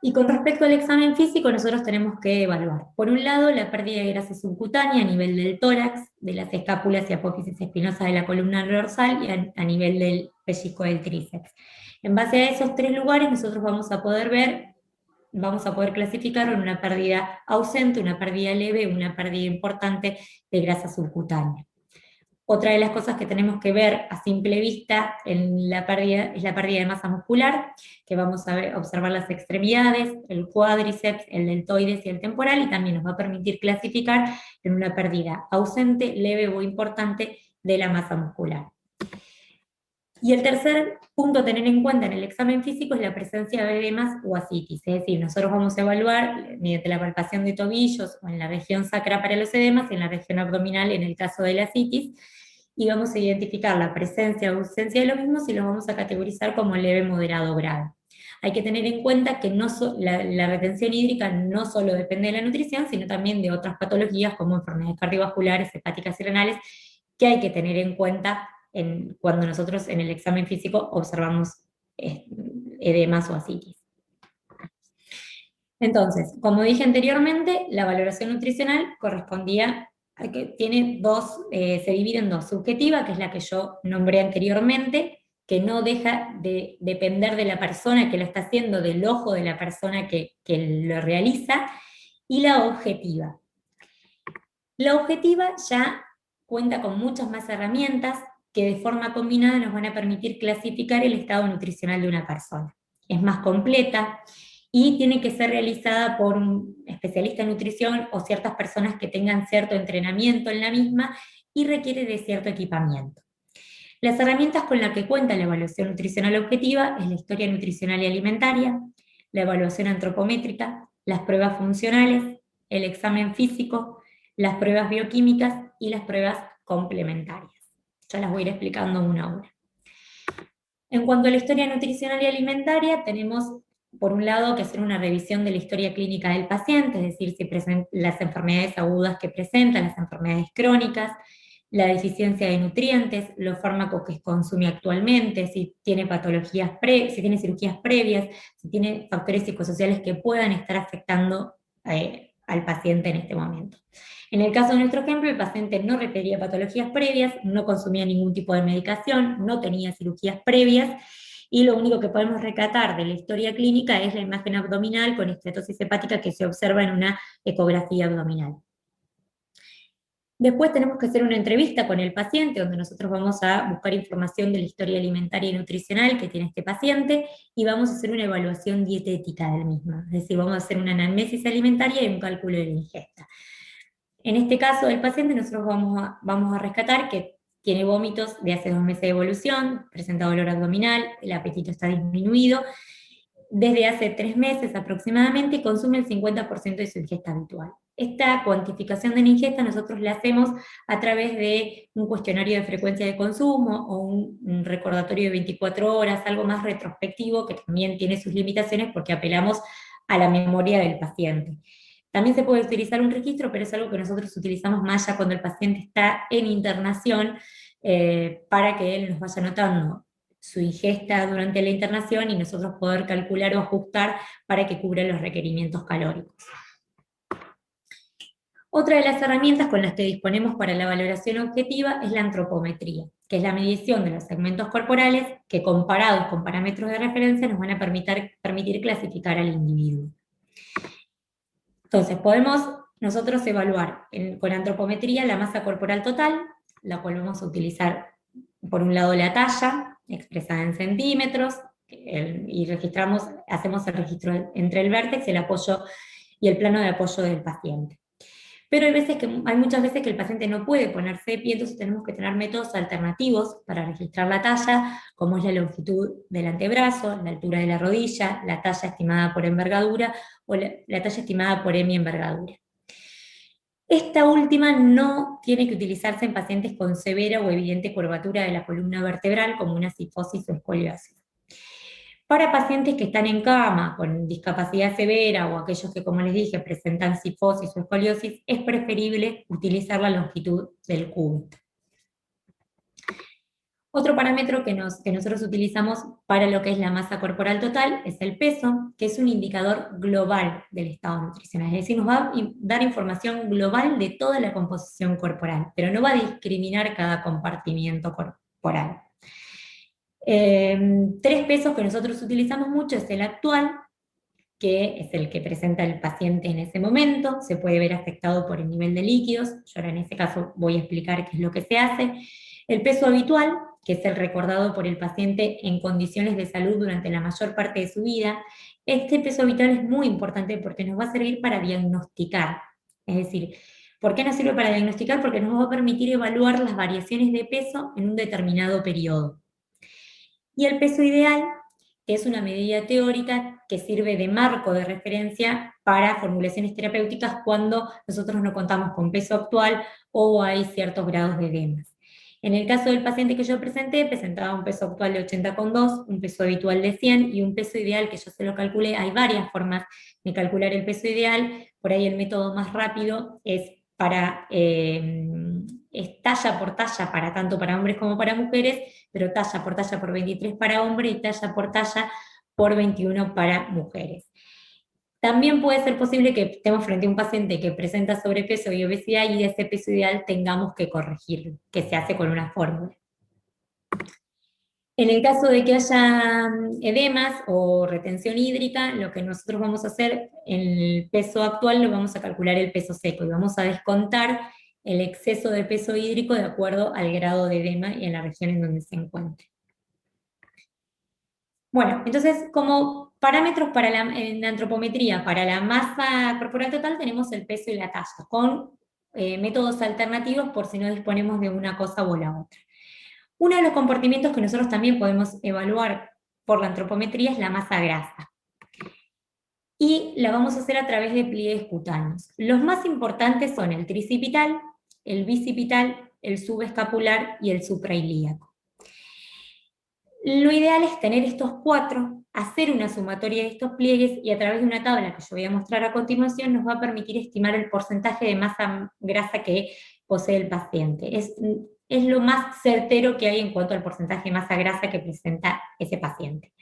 Y con respecto al examen físico, nosotros tenemos que evaluar, por un lado, la pérdida de grasa subcutánea a nivel del tórax, de las escápulas y apófisis espinosa de la columna dorsal y a nivel del pellizco del tríceps. En base a esos tres lugares, nosotros vamos a poder clasificar en una pérdida ausente, una pérdida leve, una pérdida importante de grasa subcutánea. Otra de las cosas que tenemos que ver a simple vista en la pérdida, es la pérdida de masa muscular, que vamos a observar las extremidades, el cuádriceps, el deltoides y el temporal, y también nos va a permitir clasificar en una pérdida ausente, leve o importante de la masa muscular. Y el tercer punto a tener en cuenta en el examen físico es la presencia de edemas o ascitis, es decir, nosotros vamos a evaluar mediante la palpación de tobillos o en la región sacra para los edemas y en la región abdominal en el caso de la ascitis, y vamos a identificar la presencia o ausencia de lo mismo si los vamos a categorizar como leve, moderado o grave. Hay que tener en cuenta que la retención hídrica no solo depende de la nutrición, sino también de otras patologías como enfermedades cardiovasculares, hepáticas y renales, que hay que tener en cuenta cuando nosotros en el examen físico observamos edemas o ascitis. Entonces, como dije anteriormente, la valoración nutricional correspondía a que tiene dos, se divide en dos: subjetiva, que es la que yo nombré anteriormente, que no deja de depender de la persona que lo está haciendo, del ojo de la persona que lo realiza, y la objetiva. La objetiva ya cuenta con muchas más herramientas que de forma combinada nos van a permitir clasificar el estado nutricional de una persona. Es más completa y tiene que ser realizada por un especialista en nutrición o ciertas personas que tengan cierto entrenamiento en la misma, y requiere de cierto equipamiento. Las herramientas con las que cuenta la evaluación nutricional objetiva es la historia nutricional y alimentaria, la evaluación antropométrica, las pruebas funcionales, el examen físico, las pruebas bioquímicas y las pruebas complementarias. Ya las voy a ir explicando una a una. En cuanto a la historia nutricional y alimentaria, tenemos por un lado que hacer una revisión de la historia clínica del paciente, es decir, si las enfermedades agudas que presenta, las enfermedades crónicas, la deficiencia de nutrientes, los fármacos que consume actualmente, si tiene patologías si tiene cirugías previas, si tiene factores psicosociales que puedan estar afectando al paciente en este momento. En el caso de nuestro ejemplo, el paciente no requería patologías previas, no consumía ningún tipo de medicación, no tenía cirugías previas, y lo único que podemos rescatar de la historia clínica es la imagen abdominal con esteatosis hepática que se observa en una ecografía abdominal. Después tenemos que hacer una entrevista con el paciente, donde nosotros vamos a buscar información de la historia alimentaria y nutricional que tiene este paciente, y vamos a hacer una evaluación dietética del mismo, es decir, vamos a hacer una anamnesis alimentaria y un cálculo de la ingesta. En este caso del paciente nosotros vamos a rescatar que tiene vómitos de hace 2 meses de evolución, presenta dolor abdominal, el apetito está disminuido, desde hace 3 meses aproximadamente, y consume el 50% de su ingesta habitual. Esta cuantificación de la ingesta nosotros la hacemos a través de un cuestionario de frecuencia de consumo o un recordatorio de 24 horas, algo más retrospectivo que también tiene sus limitaciones porque apelamos a la memoria del paciente. También se puede utilizar un registro, pero es algo que nosotros utilizamos más ya cuando el paciente está en internación, para que él nos vaya anotando su ingesta durante la internación y nosotros poder calcular o ajustar para que cubra los requerimientos calóricos. Otra de las herramientas con las que disponemos para la valoración objetiva es la antropometría, que es la medición de los segmentos corporales que, comparados con parámetros de referencia, nos van a permitir clasificar al individuo. Entonces, podemos nosotros evaluar con antropometría la masa corporal total, la cual vamos a utilizar, por un lado, la talla, expresada en centímetros, y hacemos el registro entre el vértex, el apoyo y el plano de apoyo del paciente. Pero hay muchas veces que el paciente no puede ponerse de pie, entonces tenemos que tener métodos alternativos para registrar la talla, como es la longitud del antebrazo, la altura de la rodilla, la talla estimada por envergadura o la talla estimada por hemienvergadura. Esta última no tiene que utilizarse en pacientes con severa o evidente curvatura de la columna vertebral, como una cifosis o escoliosis. Para pacientes que están en cama con discapacidad severa o aquellos que, como les dije, presentan cifosis o escoliosis, es preferible utilizar la longitud del cúbito. Otro parámetro que nosotros utilizamos para lo que es la masa corporal total es el peso, que es un indicador global del estado nutricional. Es decir, nos va a dar información global de toda la composición corporal, pero no va a discriminar cada compartimiento corporal. Tres pesos que nosotros utilizamos mucho es el actual, que es el que presenta el paciente en ese momento, se puede ver afectado por el nivel de líquidos, yo ahora en ese caso voy a explicar qué es lo que se hace. El peso habitual, que es el recordado por el paciente en condiciones de salud durante la mayor parte de su vida. Este peso habitual es muy importante porque nos va a servir para diagnosticar, es decir, ¿por qué nos sirve para diagnosticar? Porque nos va a permitir evaluar las variaciones de peso en un determinado periodo. Y el peso ideal, que es una medida teórica que sirve de marco de referencia para formulaciones terapéuticas cuando nosotros no contamos con peso actual o hay ciertos grados de edemas. En el caso del paciente que yo presenté, presentaba un peso actual de 80,2, un peso habitual de 100 y un peso ideal que yo se lo calculé. Hay varias formas de calcular el peso ideal, por ahí el método más rápido es es talla por talla, tanto para hombres como para mujeres, pero talla por 23 para hombres y talla por 21 para mujeres. También puede ser posible que estemos frente a un paciente que presenta sobrepeso y obesidad y ese peso ideal tengamos que corregirlo, que se hace con una fórmula. En el caso de que haya edemas o retención hídrica, lo que nosotros vamos a hacer en el peso actual lo vamos a calcular el peso seco y vamos a descontar el exceso de peso hídrico de acuerdo al grado de edema y en la región en donde se encuentre. Bueno, entonces como parámetros en la antropometría para la masa corporal total tenemos el peso y la talla, con métodos alternativos por si no disponemos de una cosa o la otra. Uno de los comportamientos que nosotros también podemos evaluar por la antropometría es la masa grasa. Y la vamos a hacer a través de pliegues cutáneos. Los más importantes son el tricipital, el bicipital, el subescapular y el suprailíaco. Lo ideal es tener estos cuatro, hacer una sumatoria de estos pliegues y a través de una tabla que yo voy a mostrar a continuación nos va a permitir estimar el porcentaje de masa grasa que posee el paciente. Es lo más certero que hay en cuanto al porcentaje de masa grasa que presenta ese paciente.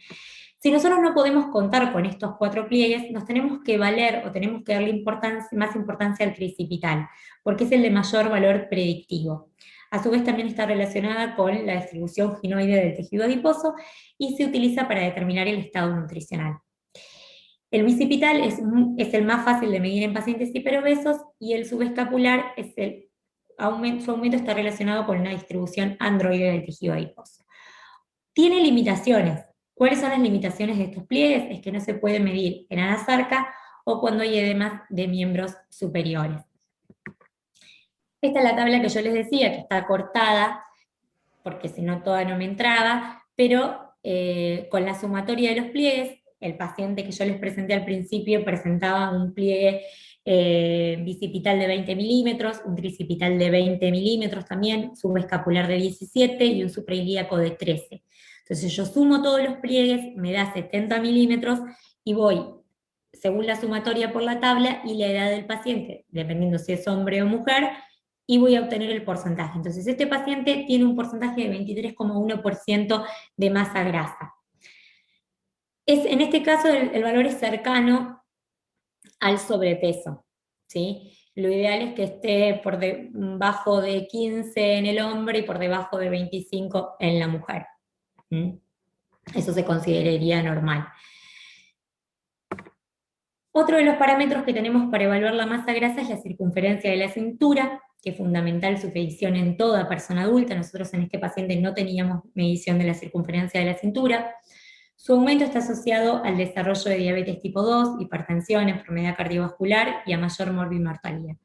Si nosotros no podemos contar con estos cuatro pliegues, nos tenemos que valer o tenemos que darle más importancia al tricipital, porque es el de mayor valor predictivo. A su vez también está relacionada con la distribución ginoide del tejido adiposo y se utiliza para determinar el estado nutricional. El bicipital es el más fácil de medir en pacientes hiperobesos y el subescapular su aumento está relacionado con una distribución androide del tejido adiposo. Tiene limitaciones. ¿Cuáles son las limitaciones de estos pliegues? Es que no se puede medir en anasarca o cuando hay edemas de miembros superiores. Esta es la tabla que yo les decía, que está cortada, porque si no toda no me entraba, pero con la sumatoria de los pliegues, el paciente que yo les presenté al principio presentaba un pliegue bicipital de 20 milímetros, un tricipital de 20 milímetros también, subescapular de 17 y un suprailíaco de 13. Entonces yo sumo todos los pliegues, me da 70 milímetros y voy, según la sumatoria por la tabla y la edad del paciente, dependiendo si es hombre o mujer, y voy a obtener el porcentaje. Entonces este paciente tiene un porcentaje de 23,1% de masa grasa. En este caso el valor es cercano al sobrepeso, ¿sí? Lo ideal es que esté por debajo de 15 en el hombre y por debajo de 25 en la mujer. Eso se consideraría normal. Otro de los parámetros que tenemos para evaluar la masa grasa es la circunferencia de la cintura, que es fundamental su medición en toda persona adulta. Nosotros en este paciente no teníamos medición de la circunferencia de la cintura. Su aumento está asociado al desarrollo de diabetes tipo 2, hipertensión, enfermedad cardiovascular y a mayor mortalidad.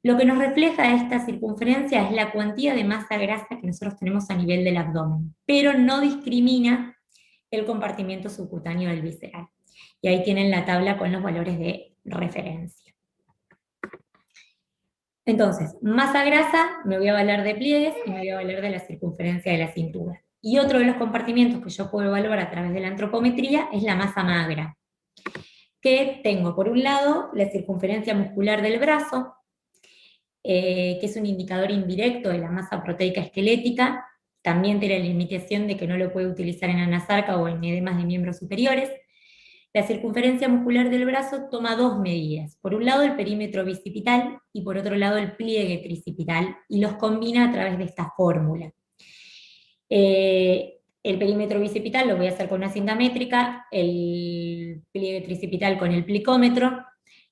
Lo que nos refleja esta circunferencia es la cuantía de masa grasa que nosotros tenemos a nivel del abdomen, pero no discrimina el compartimiento subcutáneo del visceral. Y ahí tienen la tabla con los valores de referencia. Entonces, masa grasa, me voy a valer de pliegues y me voy a valer de la circunferencia de la cintura. Y otro de los compartimientos que yo puedo evaluar a través de la antropometría es la masa magra, que tengo por un lado la circunferencia muscular del brazo, que es un indicador indirecto de la masa proteica esquelética, también tiene la limitación de que no lo puede utilizar en anasarca o en edemas de miembros superiores. La circunferencia muscular del brazo toma dos medidas. Por un lado el perímetro bicipital y por otro lado el pliegue tricipital, y los combina a través de esta fórmula. El perímetro bicipital lo voy a hacer con una cinta métrica, el pliegue tricipital con el plicómetro,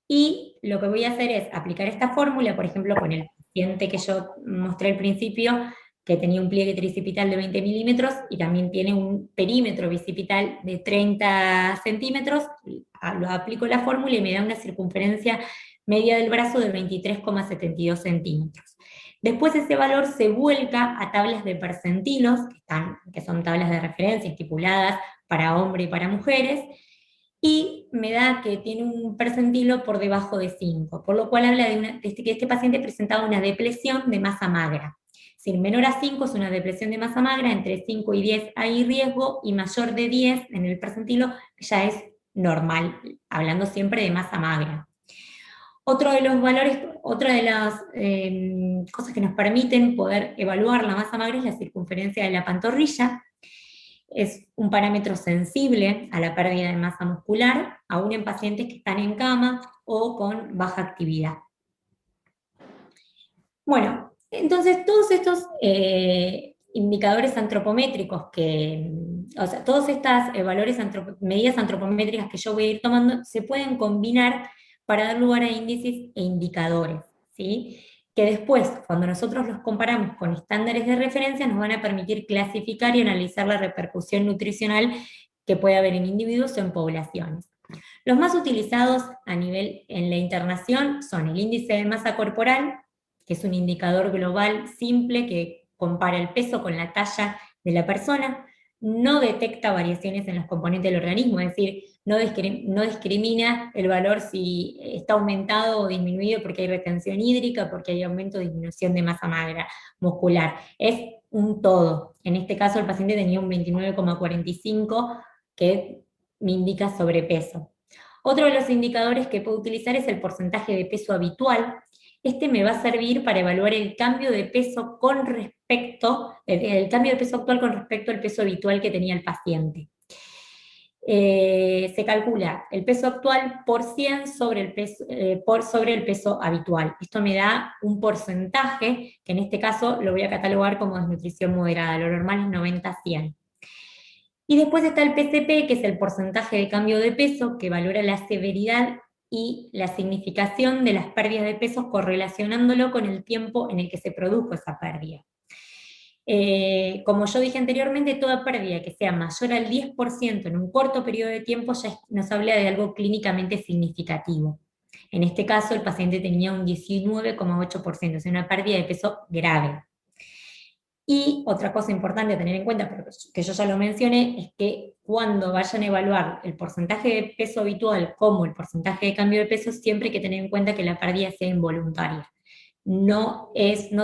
y lo que voy a hacer es aplicar esta fórmula, por ejemplo, con el paciente que yo mostré al principio, que tenía un pliegue tricipital de 20 milímetros y también tiene un perímetro bicipital de 30 centímetros, lo aplico la fórmula y me da una circunferencia media del brazo de 23,72 centímetros. Después ese valor se vuelca a tablas de percentilos, que son tablas de referencia estipuladas para hombres y para mujeres, y me da que tiene un percentilo por debajo de 5, por lo cual habla de que este paciente presentaba una depresión de masa magra. Si menor a 5 es una depresión de masa magra, entre 5 y 10 hay riesgo, y mayor de 10 en el percentilo ya es normal, hablando siempre de masa magra. Otro de los valores, otra de las cosas que nos permiten poder evaluar la masa magra es la circunferencia de la pantorrilla. Es un parámetro sensible a la pérdida de masa muscular, aún en pacientes que están en cama o con baja actividad. Bueno, entonces todos estos indicadores antropométricos o sea, todas estas medidas antropométricas que yo voy a ir tomando se pueden combinar para dar lugar a índices e indicadores, ¿sí? Que después, cuando nosotros los comparamos con estándares de referencia, nos van a permitir clasificar y analizar la repercusión nutricional que puede haber en individuos o en poblaciones. Los más utilizados a nivel en la internación son el índice de masa corporal, que es un indicador global simple que compara el peso con la talla de la persona, no detecta variaciones en los componentes del organismo, es decir, no discrimina el valor si está aumentado o disminuido porque hay retención hídrica, porque hay aumento o disminución de masa magra muscular. Es un todo. En este caso el paciente tenía un 29,45 que me indica sobrepeso. Otro de los indicadores que puedo utilizar es el porcentaje de peso habitual. Este me va a servir para evaluar el cambio de peso el cambio de peso actual con respecto al peso habitual que tenía el paciente. Se calcula el peso actual por 100 sobre el peso habitual. Esto me da un porcentaje, que en este caso lo voy a catalogar como desnutrición moderada, lo normal es 90-100. Y después está el PCP, que es el porcentaje de cambio de peso, que valora la severidad y la significación de las pérdidas de peso correlacionándolo con el tiempo en el que se produjo esa pérdida. Como yo dije anteriormente, toda pérdida que sea mayor al 10% en un corto periodo de tiempo ya nos habla de algo clínicamente significativo. En este caso, el paciente tenía un 19,8%, o sea, una pérdida de peso grave. Y otra cosa importante a tener en cuenta, pero que yo ya lo mencioné, es que cuando vayan a evaluar el porcentaje de peso habitual como el porcentaje de cambio de peso, siempre hay que tener en cuenta que la pérdida sea involuntaria. No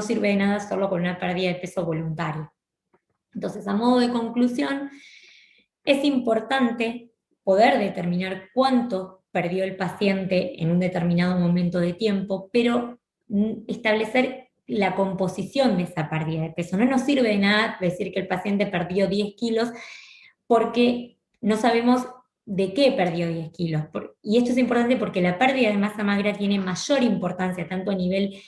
sirve de nada solo con una pérdida de peso voluntaria. Entonces, a modo de conclusión, es importante poder determinar cuánto perdió el paciente en un determinado momento de tiempo, pero establecer la composición de esa pérdida de peso. No nos sirve de nada decir que el paciente perdió 10 kilos porque no sabemos de qué perdió 10 kilos. Y esto es importante porque la pérdida de masa magra tiene mayor importancia, tanto a nivel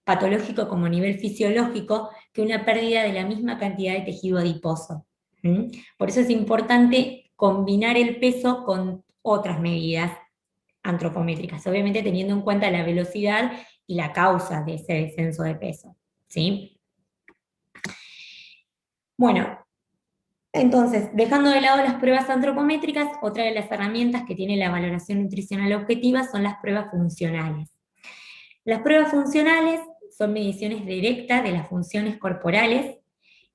patológico como a nivel fisiológico, que una pérdida de la misma cantidad de tejido adiposo. Por eso es importante combinar el peso con otras medidas antropométricas, obviamente teniendo en cuenta la velocidad y la causa de ese descenso de peso, ¿sí? Bueno, entonces, dejando de lado las pruebas antropométricas, otra de las herramientas que tiene la valoración nutricional objetiva son las pruebas funcionales. Las pruebas funcionales son mediciones directas de las funciones corporales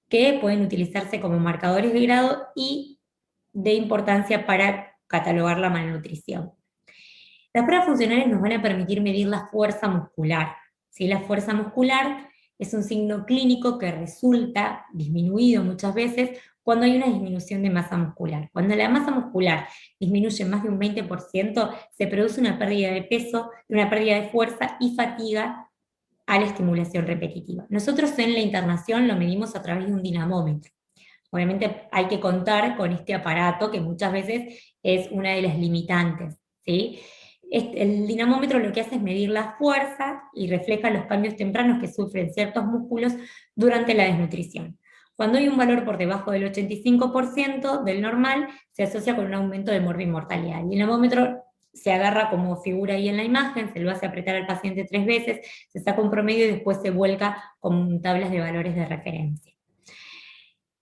que pueden utilizarse como marcadores de grado y de importancia para catalogar la malnutrición. Las pruebas funcionales nos van a permitir medir la fuerza muscular, ¿sí? La fuerza muscular es un signo clínico que resulta disminuido muchas veces cuando hay una disminución de masa muscular. Cuando la masa muscular disminuye más de un 20%, se produce una pérdida de peso, una pérdida de fuerza y fatiga a la estimulación repetitiva. Nosotros en la internación lo medimos a través de un dinamómetro. Obviamente hay que contar con este aparato que muchas veces es una de las limitantes, ¿sí? El dinamómetro lo que hace es medir la fuerza y refleja los cambios tempranos que sufren ciertos músculos durante la desnutrición. Cuando hay un valor por debajo del 85% del normal, se asocia con un aumento de morbimortalidad. El dinamómetro se agarra como figura ahí en la imagen, se lo hace apretar al paciente 3 veces, se saca un promedio y después se vuelca con tablas de valores de referencia.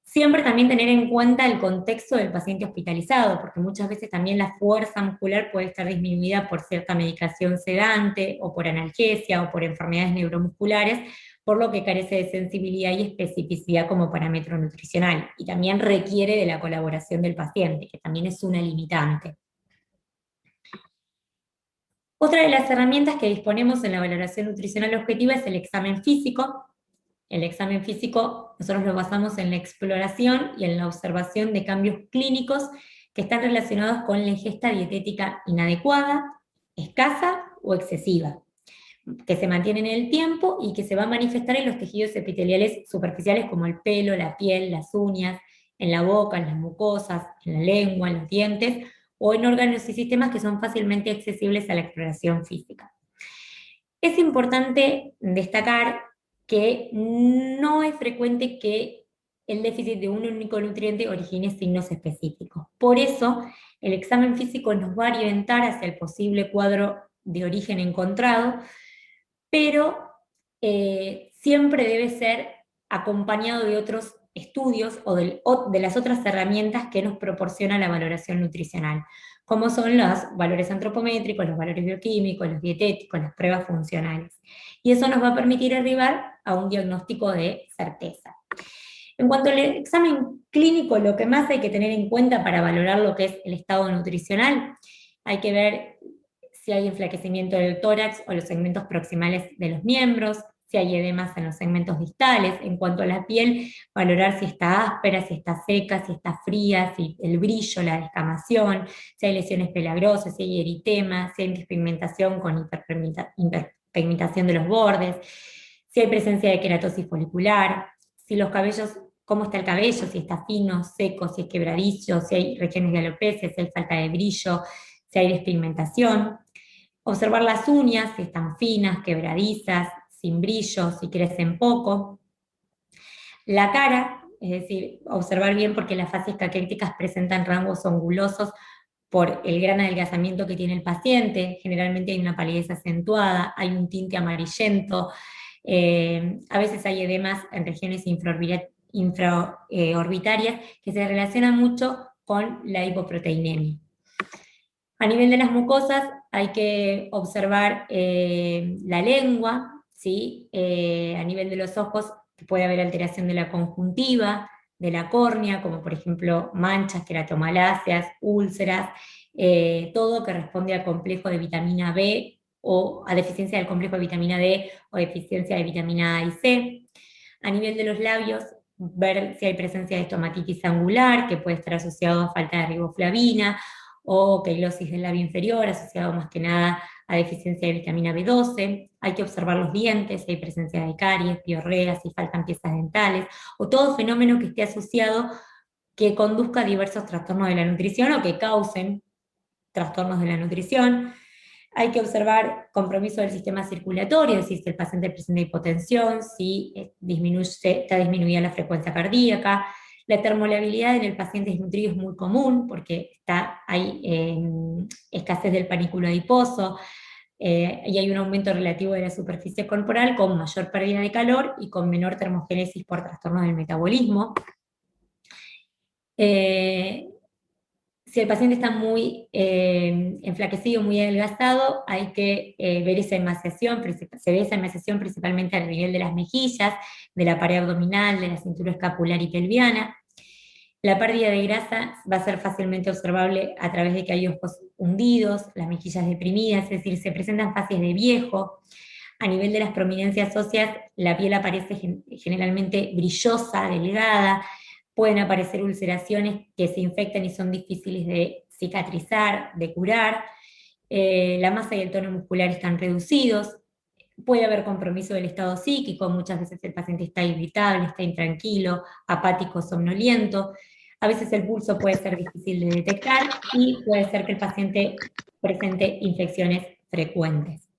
Siempre también tener en cuenta el contexto del paciente hospitalizado, porque muchas veces también la fuerza muscular puede estar disminuida por cierta medicación sedante, o por analgesia, o por enfermedades neuromusculares, por lo que carece de sensibilidad y especificidad como parámetro nutricional, y también requiere de la colaboración del paciente, que también es una limitante. Otra de las herramientas que disponemos en la valoración nutricional objetiva es el examen físico. El examen físico nosotros lo basamos en la exploración y en la observación de cambios clínicos que están relacionados con la ingesta dietética inadecuada, escasa o excesiva, que se mantiene en el tiempo y que se va a manifestar en los tejidos epiteliales superficiales como el pelo, la piel, las uñas, en la boca, en las mucosas, en la lengua, en los dientes, o en órganos y sistemas que son fácilmente accesibles a la exploración física. Es importante destacar que no es frecuente que el déficit de un único nutriente origine signos específicos. Por eso, el examen físico nos va a orientar hacia el posible cuadro de origen encontrado, pero siempre debe ser acompañado de otros estudios o de las otras herramientas que nos proporciona la valoración nutricional, como son los valores antropométricos, los valores bioquímicos, los dietéticos, las pruebas funcionales. Y eso nos va a permitir arribar a un diagnóstico de certeza. En cuanto al examen clínico, lo que más hay que tener en cuenta para valorar lo que es el estado nutricional, hay que ver si hay enflaquecimiento del tórax o los segmentos proximales de los miembros, si hay edemas en los segmentos distales. En cuanto a la piel, valorar si está áspera, si está seca, si está fría, si el brillo, la descamación, si hay lesiones pelagrosas, si hay eritema, si hay despigmentación con hiperpigmentación de los bordes, si hay presencia de queratosis folicular, si los cabellos, cómo está el cabello, si está fino, seco, si es quebradizo, si hay regiones de alopecia, si hay falta de brillo, si hay despigmentación. Observar las uñas, si están finas, quebradizas, sin brillo, si crecen poco. La cara, es decir, observar bien porque las fases caquéticas presentan rangos angulosos por el gran adelgazamiento que tiene el paciente, generalmente hay una palidez acentuada, hay un tinte amarillento, a veces hay edemas en regiones infraorbitarias que se relacionan mucho con la hipoproteinemia. A nivel de las mucosas hay que observar la lengua, ¿sí? A nivel de los ojos puede haber alteración de la conjuntiva, de la córnea, como por ejemplo manchas, queratomaláceas, úlceras, todo que responde al complejo de vitamina B o a deficiencia del complejo de vitamina D o deficiencia de vitamina A y C. A nivel de los labios, ver si hay presencia de estomatitis angular, que puede estar asociado a falta de riboflavina, o queilosis del labio inferior, asociado más que nada a deficiencia de vitamina B12. Hay que observar los dientes, si hay presencia de caries, piorreas, si faltan piezas dentales, o todo fenómeno que esté asociado que conduzca a diversos trastornos de la nutrición o que causen trastornos de la nutrición. Hay que observar compromiso del sistema circulatorio, es decir, si el paciente presenta hipotensión, si está disminuida la frecuencia cardíaca. La termolabilidad en el paciente desnutrido es muy común porque hay escasez del panículo adiposo y hay un aumento relativo de la superficie corporal con mayor pérdida de calor y con menor termogénesis por trastornos del metabolismo. Si el paciente está muy enflaquecido, muy adelgazado, hay que ver esa emaciación, se ve esa emaciación principalmente al nivel de las mejillas, de la pared abdominal, de la cintura escapular y pelviana. La pérdida de grasa va a ser fácilmente observable a través de que hay ojos hundidos, las mejillas deprimidas, es decir, se presentan fases de viejo. A nivel de las prominencias óseas, la piel aparece generalmente brillosa, delgada, pueden aparecer ulceraciones que se infectan y son difíciles de cicatrizar, de curar. La masa y el tono muscular están reducidos. Puede haber compromiso del estado psíquico, muchas veces el paciente está irritable, está intranquilo, apático, somnoliento. A veces el pulso puede ser difícil de detectar y puede ser que el paciente presente infecciones frecuentes.